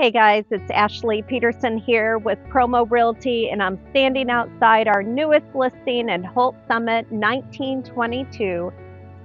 Hey guys, it's Ashley Pederson here with Promo Realty, and I'm standing outside our newest listing in Holts Summit, 1922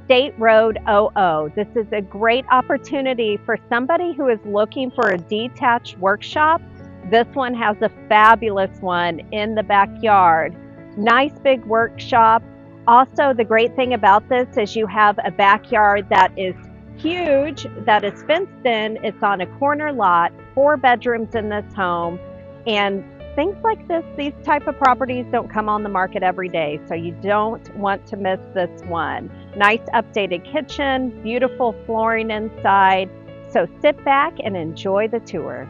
State Road 00. This is a great opportunity for somebody who is looking for a detached workshop. This one has a fabulous one in the backyard. Nice big workshop. Also, the great thing about this is you have a backyard that is huge, that is fenced in. It's on a corner lot, 4 bedrooms in this home, and things like this, these type of properties don't come on the market every day, so you don't want to miss this one. Nice updated kitchen, beautiful flooring inside. So sit back and enjoy the tour.